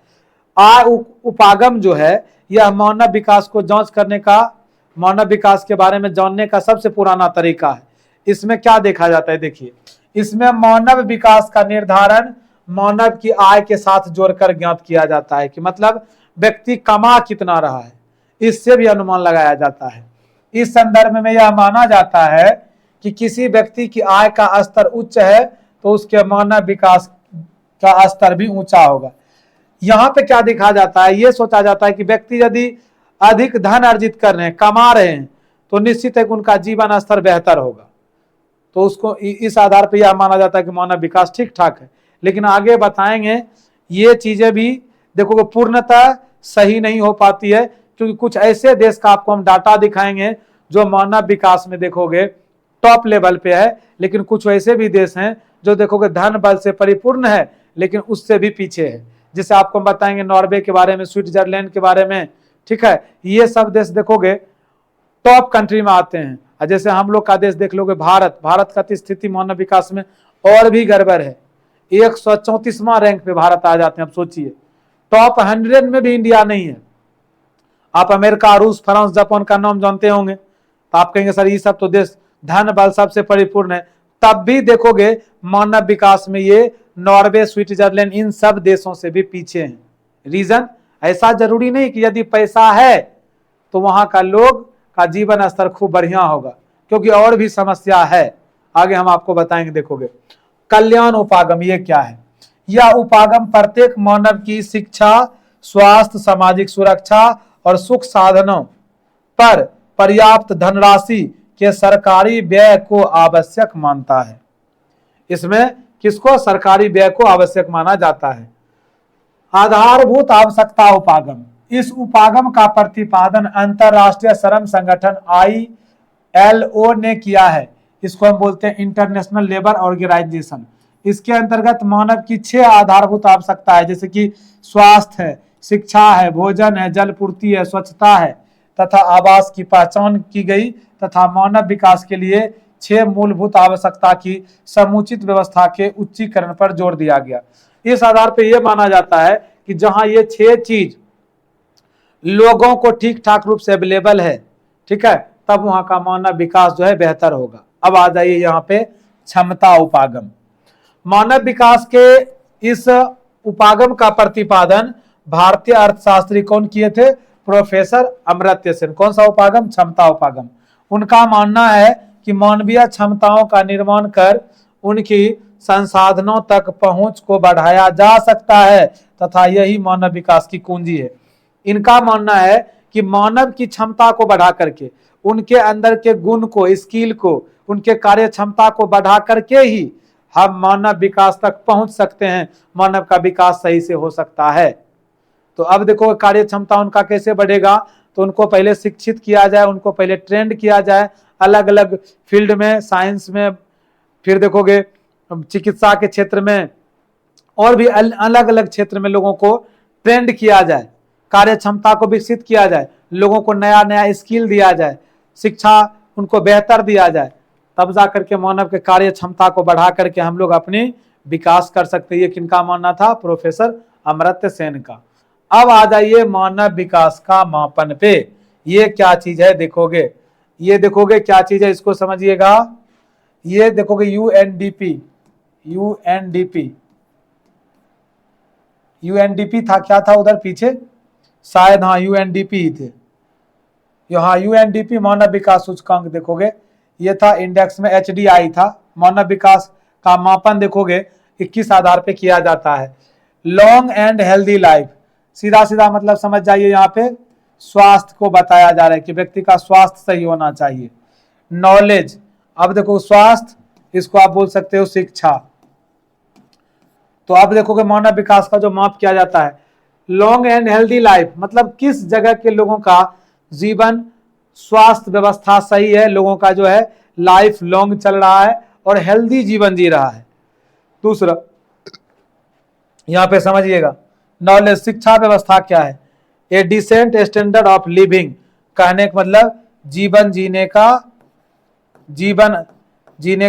आय उपागम जो है यह मानव विकास को जांच करने का, मानव विकास के बारे में जानने का सबसे पुराना तरीका है। इसमें क्या देखा जाता है, देखिए इसमें मानव विकास का निर्धारण मानव की आय के साथ जोड़कर ज्ञात किया जाता है कि मतलब व्यक्ति कमा कितना रहा है, इससे भी अनुमान लगाया जाता है। इस संदर्भ में यह माना जाता है कि किसी व्यक्ति की आय का स्तर उच्च है तो उसके मानव विकास का स्तर भी ऊंचा होगा। यहाँ पे क्या देखा जाता है, ये सोचा जाता है कि व्यक्ति यदि अधिक धन अर्जित कर रहे हैं, कमा रहे हैं, तो निश्चित है कि उनका जीवन स्तर बेहतर होगा। तो उसको इस आधार पर यह माना जाता है कि मानव विकास ठीक ठाक है। लेकिन आगे बताएंगे ये चीजें भी देखोगे पूर्णतः सही नहीं हो पाती है, क्योंकि कुछ ऐसे देश का आपको हम डाटा दिखाएंगे जो मानव विकास में देखोगे टॉप लेवल पे है, लेकिन कुछ ऐसे भी देश हैं जो देखोगे धन बल से परिपूर्ण है लेकिन उससे भी पीछे है। जिसे आपको हम बताएंगे नॉर्वे के बारे में, स्विट्जरलैंड के बारे में, ठीक है, ये सब देश देखोगे टॉप कंट्री में आते हैं। जैसे हम लोग का देश देख लोगे भारत, भारत का स्थिति मानव विकास में और भी गड़बड़ है। 134वां रैंक पे भारत आ जाते हैं। अब सोचिए टॉप 100 में भी इंडिया नहीं है। आप अमेरिका, रूस, फ्रांस, जापान का नाम जानते होंगे, तो आप कहेंगे सर ये सब तो देश धन बल सबसे परिपूर्ण है, तब भी देखोगे मानव विकास में ये नॉर्वे, स्विट्जरलैंड इन सब देशों से भी पीछे हैं। रीजन, ऐसा जरूरी नहीं कि यदि पैसा है तो वहां का लोग का जीवन स्तर खूब बढ़िया होगा, क्योंकि और भी समस्या है, आगे हम आपको बताएंगे। देखोगे कल्याण उपागम ये क्या है, यह उपागम प्रत्येक मानव की शिक्षा, स्वास्थ्य, सामाजिक सुरक्षा और सुख साधनों पर पर्याप्त धनराशि के सरकारी व्यय को आवश्यक मानता है। इसमें किसको, सरकारी व्यय को आवश्यक माना जाता है। आधारभूत आवश्यकता उपागम, इस उपागम का प्रतिपादन अंतरराष्ट्रीय श्रम संगठन ILO ने किया है। इसको हम बोलते हैं इंटरनेशनल लेबर ऑर्गेनाइजेशन। इसके अंतर्गत मानव की 6 आधारभूत आवश्यकता है, जैसे कि स्वास्थ्य है, शिक्षा है, भोजन है, जल पूर्ति है, स्वच्छता है तथा आवास की पहचान की गई तथा मानव विकास के लिए 6 मूलभूत आवश्यकता की समुचित व्यवस्था के उच्चीकरण पर जोर दिया गया। इस आधार पर यह माना जाता है कि जहां ये 6 चीज लोगों को ठीक ठाक रूप से अवेलेबल है, ठीक है, तब वहां का मानव विकास जो है बेहतर होगा। अब आ जाइए यहाँ पे क्षमता उपागम। मानव विकास के इस उपागम का प्रतिपादन भारतीय अर्थशास्त्री कौन किए थे? प्रोफेसर अमर्त्य सेन। कौन सा उपागम? क्षमता उपागम। उनका मानना है कि मानवीय क्षमताओं का निर्माण कर उनकी संसाधनों तक पहुंच को बढ़ाया जा सकता है तथा यही मानव विकास की कुंजी है। इनका मानना है कि मानव की क्षमता को बढ़ा करके, उनके अंदर के गुण को, स्किल को, उनके कार्य क्षमता को बढ़ा करके ही हम मानव विकास तक पहुंच सकते हैं, मानव का विकास सही से हो सकता है। तो अब देखो कार्य क्षमता उनका कैसे बढ़ेगा, तो उनको पहले शिक्षित किया जाए, उनको पहले ट्रेंड किया जाए अलग अलग फील्ड में, साइंस में, फिर देखोगे चिकित्सा के क्षेत्र में और भी अलग अलग क्षेत्र में लोगों को ट्रेंड किया जाए, कार्य क्षमता को विकसित किया जाए, लोगों को नया नया स्किल दिया जाए, शिक्षा उनको बेहतर दिया जाए, तब जाकर के मानव के कार्य क्षमता को बढ़ा करके हम लोग अपनी विकास कर सकते हैं। ये किनका मानना था? प्रोफेसर अमर्त्य सेन का। अब आ जाइए मानव विकास का मापन पे। ये क्या चीज है देखोगे, ये देखोगे क्या चीज है, इसको समझिएगा। ये देखोगे यूएनडीपी था, क्या था उधर पीछे, शायद हाँ यूएनडीपी ही थे। यहाँ यूएनडीपी मानव विकास सूचकांक देखोगे, ये था इंडेक्स में HDI था। मानव विकास का मापन देखोगे 21 आधार पे किया जाता है। लॉन्ग एंड हेल्दी लाइफ, सीधा सीधा मतलब समझ जाइए, यहाँ पे स्वास्थ्य को बताया जा रहा है कि व्यक्ति का स्वास्थ्य सही होना चाहिए। नॉलेज, अब देखो स्वास्थ्य, इसको आप बोल सकते हो शिक्षा। तो अब देखोगे मानव विकास का जो माप किया जाता है, लॉन्ग एंड हेल्दी लाइफ मतलब किस जगह के लोगों का जीवन स्वास्थ्य व्यवस्था सही है, लोगों का जो है लाइफ लॉन्ग चल रहा है और हेल्दी जीवन जी रहा है। दूसरा यहां पे समझिएगा नॉलेज, शिक्षा व्यवस्था क्या है? ए डिसेंट स्टैंडर्ड ऑफ लिविंग, कहने का मतलब जीवन जीने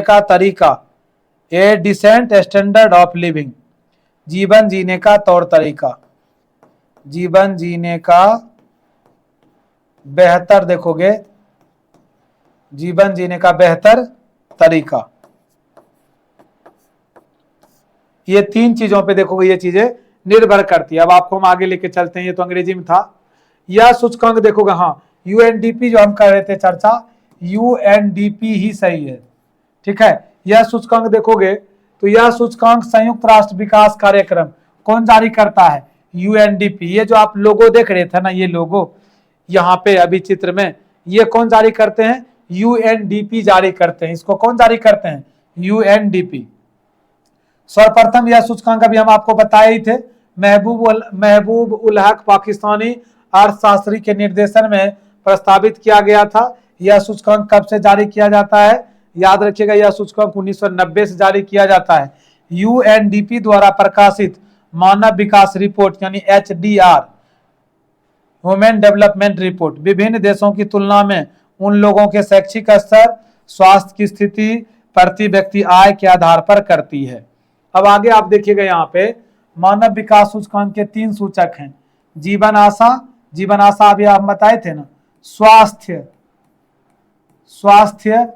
का तरीका। ए डिसेंट स्टैंडर्ड ऑफ लिविंग, जीवन जीने का तौर तरीका, जीवन जीने का बेहतर, देखोगे जीवन जीने का बेहतर तरीका। ये 3 चीजों पे देखोगे ये चीजें निर्भर करती है। अब आपको हम आगे लेके चलते हैं, ये तो अंग्रेजी में था। यह सूचकांक देखोगे, हाँ यूएनडीपी जो हम कर रहे थे चर्चा, यूएनडीपी ही सही है, ठीक है। यह सूचकांक देखोगे तो यह सूचकांक संयुक्त राष्ट्र विकास कार्यक्रम कौन जारी करता है? यूएनडीपी। ये जो आप लोगो देख रहे थे ना, ये लोगो यहाँ पे अभी चित्र में, ये कौन जारी करते हैं? यूएनडीपी जारी करते हैं। इसको कौन जारी करते हैं? यूएनडीपी। सर्वप्रथम यह सूचकांक अभी हम आपको बताए ही थे, महबूब उल हक पाकिस्तानी अर्थशास्त्री के निर्देशन में प्रस्तावित किया गया था। यह सूचकांक कब से जारी किया जाता है? याद रखिएगा, यह सूचकांक 1990 से जारी किया जाता है। यूएनडीपी द्वारा प्रकाशित मानव विकास रिपोर्ट यानी HDR, ह्यूमन डेवलपमेंट रिपोर्ट, विभिन्न देशों की तुलना में उन लोगों के शैक्षिक स्तर, स्वास्थ्य की स्थिति, प्रति व्यक्ति आय के आधार पर करती है। अब आगे आप देखिएगा, यहाँ पे मानव विकास सूचकांक के 3 सूचक हैं। जीवन आशा अभी आप बताए थे ना, स्वास्थ्य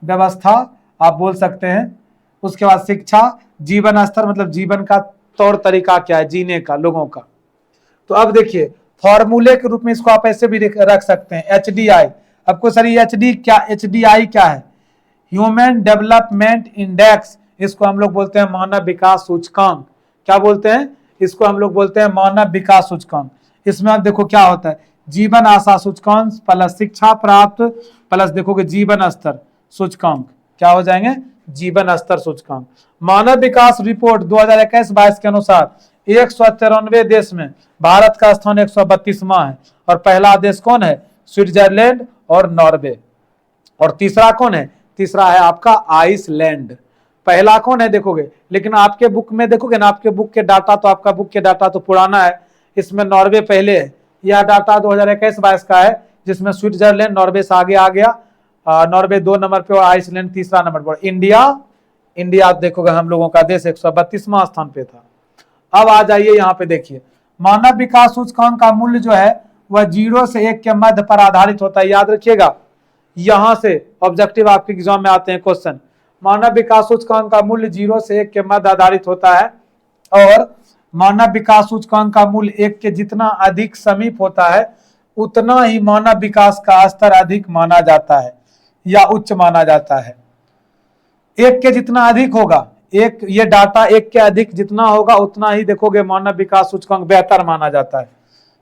व्यवस्था आप बोल सकते हैं, उसके बाद शिक्षा, जीवन स्तर मतलब जीवन का तौर तरीका क्या है जीने का लोगों का। तो अब देखिए फॉर्मूले के रूप में इसको आप ऐसे भी रख सकते हैं, HDI। आपको सर HDI क्या है? ह्यूमन डेवलपमेंट इंडेक्स, इसको हम लोग बोलते हैं मानव विकास सूचकांक। क्या बोलते हैं? इसको हम लोग बोलते हैं मानव विकास सूचकांक। इसमें आप देखो क्या होता है, जीवन आशा सूचकांक प्लस शिक्षा प्राप्त प्लस देखोगे जीवन स्तर सूचकांक, क्या हो जाएंगे? जीवन स्तर सूचकांक। मानव विकास रिपोर्ट 2021-22 के अनुसार 193 देश में भारत का स्थान 132वां है। और पहला देश कौन है? स्विट्जरलैंड और नॉर्वे। और तीसरा कौन है? तीसरा है आपका आइसलैंड। पहला कौन है देखोगे, लेकिन आपके बुक में देखोगे ना, आपके बुक के डाटा तो, आपका बुक के डाटा तो पुराना है, इसमें नॉर्वे पहले है। यह डाटा 2021-22 का है, जिसमें स्विट्जरलैंड नॉर्वे से आगे आ गया। नॉर्वे 2 नंबर पे और आइसलैंड तीसरा नंबर पर। इंडिया आप देखोगे हम लोगों का देश 132वां स्थान पे था। अब आ जाइए यहाँ पे देखिए, मानव विकास सूचकांक का मूल्य जो है वह 0 से 1 के मध्य पर आधारित होता है। याद रखिएगा, यहां से ऑब्जेक्टिव आपके एग्जाम में आते हैं क्वेश्चन। मानव विकास सूचकांक का मूल्य 0 से 1 के मध्य आधारित होता है, और मानव विकास सूचकांक का मूल्य 1 के जितना अधिक समीप होता है उतना ही मानव विकास का स्तर अधिक माना जाता है या उच्च माना जाता है। 1 के जितना अधिक होगा, ये डाटा 1 के अधिक जितना होगा उतना ही देखोगे मानव विकास सूचकांक बेहतर माना जाता है।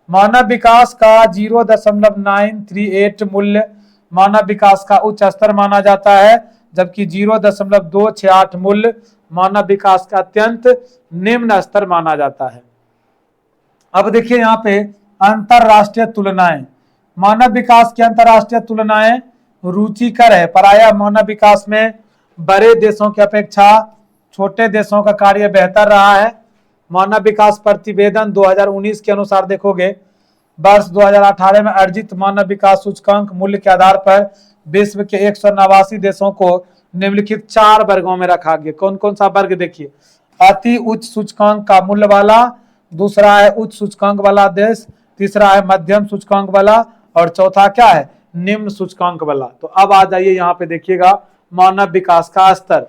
मानव विकास का 0.938 मूल्य मानव विकास का उच्च स्तर माना जाता है, जबकि 0.268 मूल्य मानव विकास का अत्यंत निम्न स्तर माना जाता है। अब देखिए यहाँ पे अंतरराष्ट्रीय तुलनाएं। मानव विकास की अंतरराष्ट्रीय तुलनाएं रुचिकर है। प्रायः मानव विकास में बड़े देशों की अपेक्षा छोटे देशों का कार्य बेहतर रहा है। मानव विकास प्रतिवेदन 2019 के अनुसार देखोगे, वर्ष 2018 में अर्जित मानव विकास सूचकांक मूल्य के आधार पर विश्व के 189 देशों को निम्नलिखित 4 वर्गों में रखा गया। कौन कौन सा वर्ग देखिए, अति उच्च सूचकांक का मूल्य वाला, दूसरा है उच्च सूचकांक वाला देश, तीसरा है मध्यम सूचकांक वाला, और चौथा क्या है? निम्न सूचकांक वाला। तो अब आ जाइए यहाँ पे देखिएगा मानव विकास का स्तर।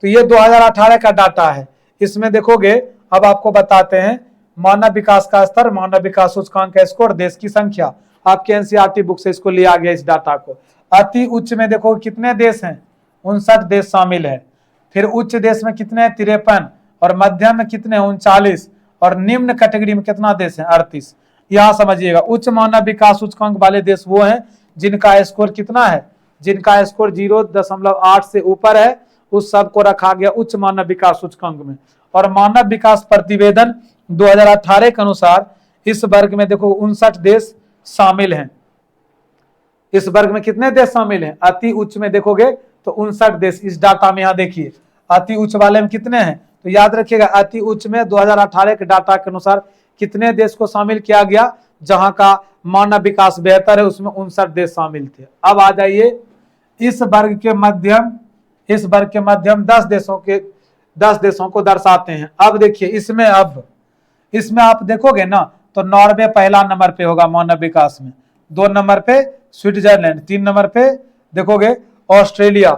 तो ये 2018 का डाटा है। इसमें देखोगे, अब आपको बताते हैं मानव विकास का स्तर, मानव विकास सूचकांक का स्कोर, देश की संख्या। आपके एनसीईआरटी बुक से इसको लिया गया इस डाटा को। अति उच्च में देखो कितने देश हैं? 59 देश शामिल है। फिर उच्च देश में कितने? 53। और मध्यम में कितने? 39। और निम्न कैटेगरी में कितना देश है? 38। यहां समझिएगा, उच्च मानव विकास सूचकांक वाले देश वो हैं जिनका स्कोर कितना है? जिनका स्कोर 0.8 से ऊपर है, उस सब को रखा गया उच्च मानव विकास सूचकांक में। और मानव विकास प्रतिवेदन 2018 के अनुसार इस वर्ग में देखो 59 देश शामिल हैं। इस वर्ग में कितने देश शामिल हैं? अति उच्च में देखोगे तो 59 देश। इस डाटा में यहाँ देखिए अति उच्च वाले में कितने हैं, तो याद रखिएगा अति उच्च में 2018 के डाटा के अनुसार कितने देश को शामिल किया गया? जहां का मानव विकास बेहतर है उसमें 59 देश शामिल थे। अब आ जाइए इस वर्ग के मध्यम 10 देशों को दर्शाते हैं। अब देखिए इसमें आप देखोगे ना, तो नॉर्वे पहला नंबर पे होगा मानव विकास में, 2 नंबर पे स्विट्जरलैंड, 3 नंबर पे देखोगे ऑस्ट्रेलिया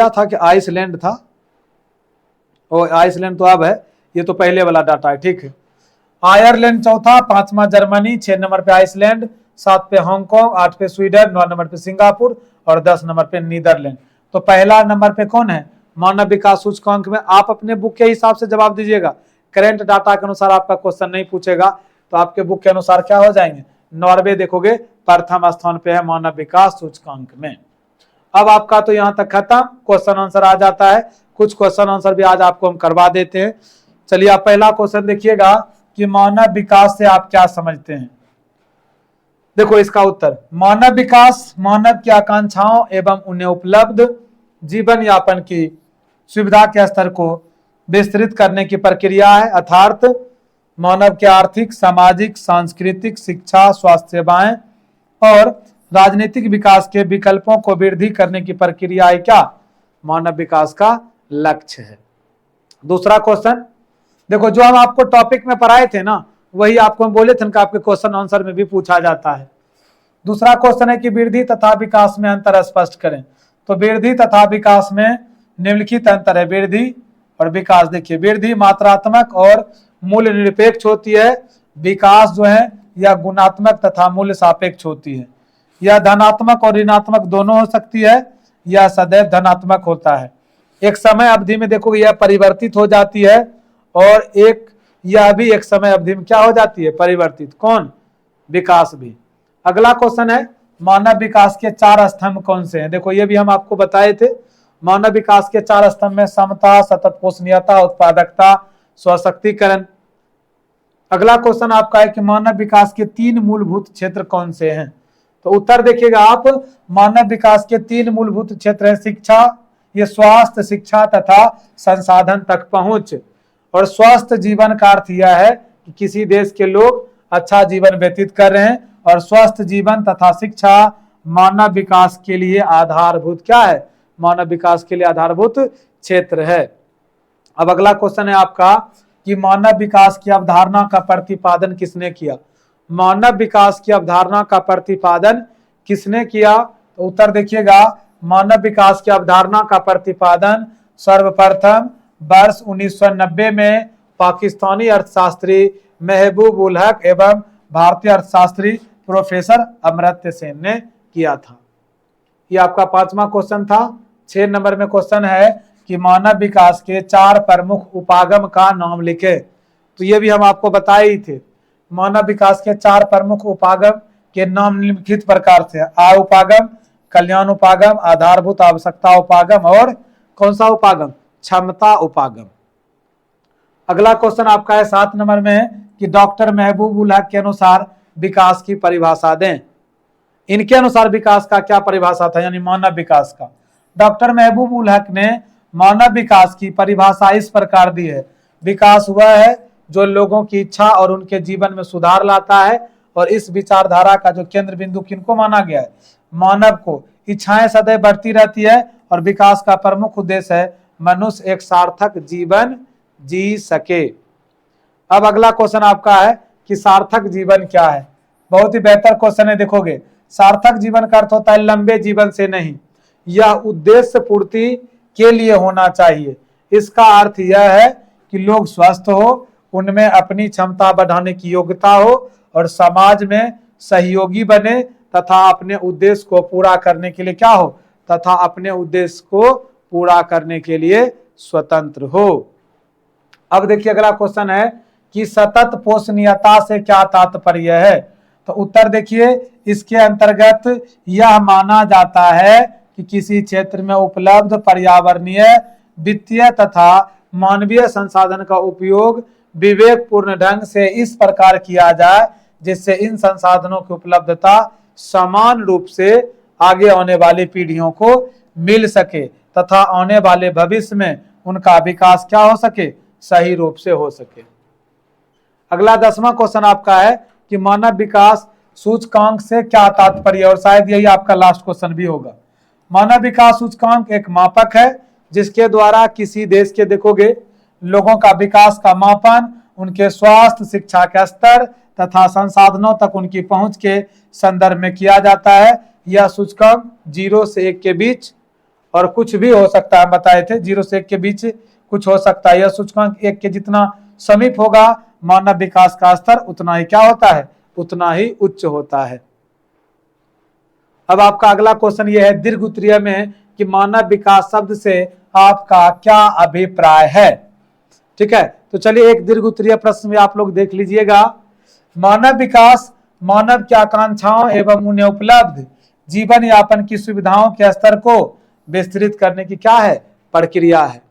था कि आइसलैंड था? और आइसलैंड तो अब है, ये तो पहले वाला डाटा है, ठीक है। आयरलैंड चौथा, 5वां जर्मनी, 6 नंबर पे आइसलैंड, 7 पे हांगकांग, 8 पे स्वीडन, 9 नंबर पे सिंगापुर और 10 नंबर पे नीदरलैंड। तो पहला नंबर पे कौन है मानव विकास सूचकांक में? आप अपने बुक के हिसाब से जवाब दीजिएगा। करंट डाटा के अनुसार आपका क्वेश्चन नहीं पूछेगा, तो आपके बुक के अनुसार क्या हो जाएंगे? नॉर्वे देखोगे प्रथम स्थान पे है मानव विकास सूचकांक में। अब आपका तो यहां तक खत्म, क्वेश्चन आंसर आ जाता है। कुछ क्वेश्चन आंसर भी आज आपको हम करवा देते हैं। चलिए आप पहला क्वेश्चन देखिएगा कि मानव विकास से आप क्या समझते हैं। देखो इसका उत्तर, मानव विकास मानव की आकांक्षाओं एवं उन्हें उपलब्ध जीवन यापन की सुविधा के स्तर को विस्तृत करने की प्रक्रिया है, अर्थात मानव के आर्थिक, सामाजिक, सांस्कृतिक, शिक्षा, स्वास्थ्य सेवाएं और राजनीतिक विकास के विकल्पों को वृद्धि करने की प्रक्रिया है क्या? मानव विकास का लक्ष्य है। दूसरा क्वेश्चन देखो, जो हम आपको टॉपिक में पढ़ाए थे ना, वही आपको हम बोले थे कि आपके क्वेश्चन आंसर में भी पूछा जाता है। दूसरा क्वेश्चन है कि वृद्धि तथा विकास में अंतर स्पष्ट करें। तो वृद्धि तथा विकास में निम्नलिखित अंतर है, वृद्धि और विकास। देखिए वृद्धि मात्रात्मक और मूल्य निरपेक्ष होती है, विकास जो है यह गुणात्मक तथा मूल्य सापेक्ष होती है। यह धनात्मक और ऋणात्मक दोनों हो सकती है, यह सदैव धनात्मक होता है। एक समय अवधि में देखोगे यह परिवर्तित हो जाती है, और यह भी एक समय अवधि में क्या हो जाती है? परिवर्तित। कौन? विकास भी। अगला क्वेश्चन है मानव विकास के 4 स्तंभ कौन से हैं? देखो ये भी हम आपको बताए थे। मानव विकास के 4 स्तंभ में समता, सतत पोषणीयता, उत्पादकता, सशक्तिकरण। अगला क्वेश्चन आपका है कि मानव विकास के 3 मूलभूत क्षेत्र कौन से हैं? तो उत्तर देखिएगा आप, मानव विकास के 3 मूलभूत क्षेत्र है शिक्षा, ये स्वास्थ्य, शिक्षा तथा संसाधन तक पहुंच। और स्वस्थ जीवन का अर्थ यह है कि किसी देश के लोग अच्छा जीवन व्यतीत कर रहे हैं, और स्वस्थ जीवन तथा शिक्षा मानव विकास के लिए आधारभूत क्या है? मानव विकास के लिए आधारभूत क्षेत्र है। अब अगला क्वेश्चन है आपका कि मानव विकास की अवधारणा का प्रतिपादन किसने किया? मानव विकास की अवधारणा का प्रतिपादन किसने किया? तो उत्तर देखिएगा, मानव विकास की अवधारणा का प्रतिपादन सर्वप्रथम वर्ष 1990 में पाकिस्तानी अर्थशास्त्री महबूब उल हक एवं भारतीय अर्थशास्त्री प्रोफेसर अमर्त्य सेन ने किया था। ये आपका 5वां क्वेश्चन था। 6 नंबर में क्वेश्चन है कि मानव विकास के 4 प्रमुख उपागम का नाम लिखे। तो ये भी हम आपको बताए ही थे। मानव विकास के 4 प्रमुख उपागम के नाम निम्नलिखित प्रकार से: आ उपागम, कल्याण उपागम, आधारभूत आवश्यकता उपागम और कौन सा उपागम? क्षमता उपागम। अगला क्वेश्चन आपका है 7 नंबर में कि डॉक्टर महबूब उल हक के अनुसार विकास की परिभाषा दें। इनके अनुसार विकास का क्या परिभाषा था, यानी मानव विकास का? डॉक्टर महबूब उल हक ने मानव विकास की परिभाषा इस प्रकार दी है: विकास वह है जो लोगों की इच्छा और उनके जीवन में सुधार लाता है। और इस विचारधारा का जो केंद्र बिंदु किनको माना गया है? मानव को। इच्छाएं सदैव बढ़ती रहती है और विकास का प्रमुख उद्देश्य है मनुष्य एक सार्थक जीवन जी सके। अब अगला क्वेश्चन आपका है कि सार्थक जीवन क्या है? बहुत ही बेहतर क्वेश्चन है। देखोगे, सार्थक जीवन का अर्थ होता है लंबे जीवन से नहीं, यह उद्देश्य पूर्ति के लिए होना चाहिए। इसका अर्थ यह है कि लोग स्वस्थ हो, उनमें अपनी क्षमता बढ़ाने की योग्यता हो और समाज में सहयोगी बने तथा अपने उद्देश्य को पूरा करने के लिए क्या हो? तथा अपने उद्देश्य को पूरा करने के लिए स्वतंत्र हो। अब देखिए अगला क्वेश्चन है कि सतत पोषणीयता से क्या तात्पर्य है? तो उत्तर देखिए, इसके अंतर्गत यह माना जाता है कि किसी क्षेत्र में उपलब्ध पर्यावरणीय, वित्तीय तथा मानवीय संसाधन का उपयोग विवेकपूर्ण ढंग से इस प्रकार किया जाए जिससे इन संसाधनों की उपलब्धता समान रूप से आगे आने वाली पीढ़ियों को मिल सके तथा आने वाले भविष्य में उनका विकास क्या हो सके? सही रूप से हो सके। अगला 10वां क्वेश्चन आपका है कि मानव विकास सूचकांक से क्या तात्पर्य? और शायद यही आपका लास्ट क्वेश्चन भी होगा। मानव विकास सूचकांक एक मापक है जिसके द्वारा किसी देश के, देखोगे, लोगों का विकास का मापन उनके स्वास्थ्य, शिक्षा के स्तर तथा संसाधनों तक उनकी पहुंच के संदर्भ में किया जाता है। यह सूचकांक 0 से 1 के बीच और कुछ भी हो सकता है, बताए थे 0 से 1 के बीच कुछ हो सकता है। यह सूचकांक 1 के जितना समीप होगा मानव विकास का स्तर उतना ही क्या होता है? उतना ही उच्च होता है। अब आपका अगला क्वेश्चन यह है दीर्घ उत्तरीय में कि मानव विकास शब्द से आपका क्या अभिप्राय है? ठीक है, तो चलिए एक दीर्घ उत्तरीय प्रश्न में आप लोग देख लीजिएगा। मानव विकास मानव की आकांक्षाओं एवं उन्हें उपलब्ध जीवन यापन की सुविधाओं के स्तर को विस्तृत करने की क्या है? प्रक्रिया है।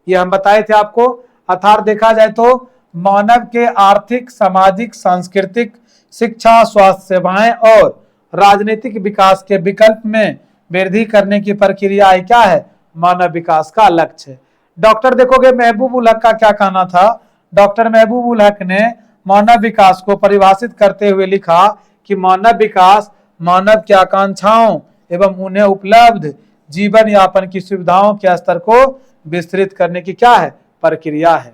ये हम बताए थे आपको। अर्थात देखा जाए तो मानव के आर्थिक, सामाजिक, सांस्कृतिक, शिक्षा, स्वास्थ्य सेवाएं और राजनीतिक विकास के विकल्प में वृद्धि करने की प्रक्रिया क्या है? मानव विकास का लक्ष्य है। डॉक्टर देखोगे महबूब उल हक का क्या कहना था? डॉक्टर महबूब उल हक ने मानव विकास को परिभाषित करते हुए लिखा कि मानव विकास मानव की आकांक्षाओं एवं उन्हें उपलब्ध जीवन यापन की सुविधाओं के स्तर को विस्तृत करने की क्या है? प्रक्रिया है।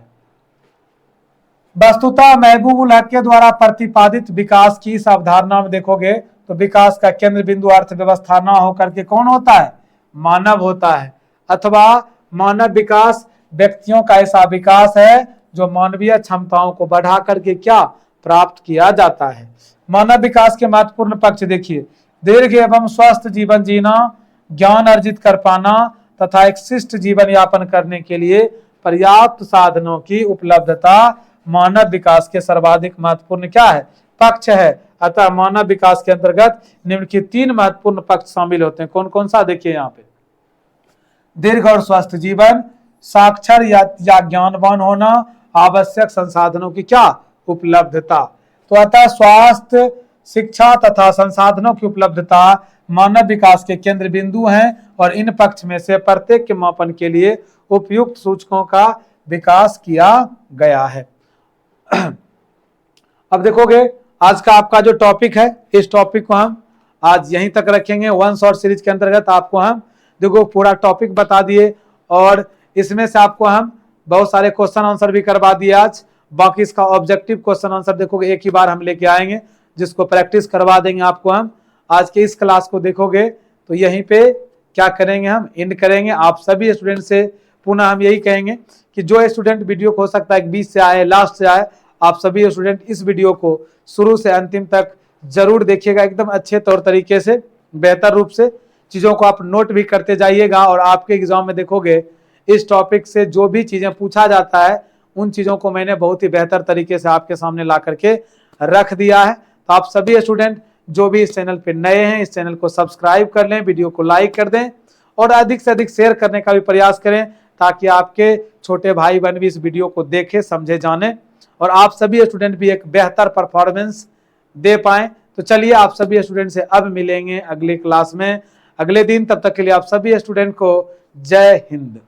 वस्तुतः महबूब उल हक के द्वारा प्रतिपादित विकास की इस अवधारणा में देखोगे तो विकास का केंद्र बिंदु अर्थव्यवस्था न होकर के कौन होता है? मानव होता है। अथवा मानव विकास व्यक्तियों का ऐसा विकास है जो मानवीय क्षमताओं को बढ़ा करके क्या प्राप्त किया जाता है। मानव विकास के महत्वपूर्ण पक्ष देखिए, दीर्घ एवं स्वस्थ जीवन जीना, ज्ञान अर्जित कर पाना तथा एक शिष्ट जीवन यापन करने के लिए पर्याप्त साधनों की उपलब्धता मानव विकास के सर्वाधिक महत्वपूर्ण क्या है? पक्ष है। अतः मानव विकास के अंतर्गत निम्नलिखित 3 महत्वपूर्ण पक्ष शामिल होते हैं। कौन कौन सा? देखिए यहाँ पे, दीर्घ और स्वस्थ जीवन, साक्षर या ज्ञानवान होना, आवश्यक संसाधनों की क्या उपलब्धता। तो अतः स्वास्थ्य, शिक्षा तथा संसाधनों की उपलब्धता मानव विकास के केंद्र बिंदु हैं और इन पक्ष में से प्रत्येक के मापन के लिए उपयुक्त सूचकों का विकास किया गया है। अब देखोगे आज का आपका जो टॉपिक है, इस टॉपिक को हम आज यहीं तक रखेंगे। वन शॉट सीरीज के अंतर्गत आपको हम देखो पूरा टॉपिक बता दिए और इसमें से आपको हम बहुत सारे क्वेश्चन आंसर भी करवा दिए आज। बाकी इसका ऑब्जेक्टिव क्वेश्चन आंसर देखोगे एक ही बार हम लेके आएंगे, जिसको प्रैक्टिस करवा देंगे आपको हम। आज के इस क्लास को देखोगे तो यहीं पे क्या करेंगे, हम एंड करेंगे। आप सभी स्टूडेंट से पुनः हम यही कहेंगे कि जो स्टूडेंट वीडियो को हो सकता है बीच से आए, लास्ट से आए, आप सभी स्टूडेंट इस वीडियो को शुरू से अंतिम तक जरूर देखिएगा, एकदम अच्छे तौर तरीके से, बेहतर रूप से चीजों को आप नोट भी करते जाइएगा। और आपके एग्जाम में देखोगे इस टॉपिक से जो भी चीजें पूछा जाता है उन चीजों को मैंने बहुत ही बेहतर तरीके से आपके सामने ला करके रख दिया है। तो आप सभी स्टूडेंट जो भी इस चैनल पे नए हैं, इस चैनल को सब्सक्राइब कर लें, वीडियो को लाइक कर दें और अधिक से अधिक शेयर करने का भी प्रयास करें, ताकि आपके छोटे भाई बहन भी इस वीडियो को देखें, समझे, जाने और आप सभी स्टूडेंट भी एक बेहतर परफॉर्मेंस दे पाएं। तो चलिए आप सभी स्टूडेंट से अब मिलेंगे अगले क्लास में, अगले दिन। तब तक के लिए आप सभी स्टूडेंट को जय हिंद।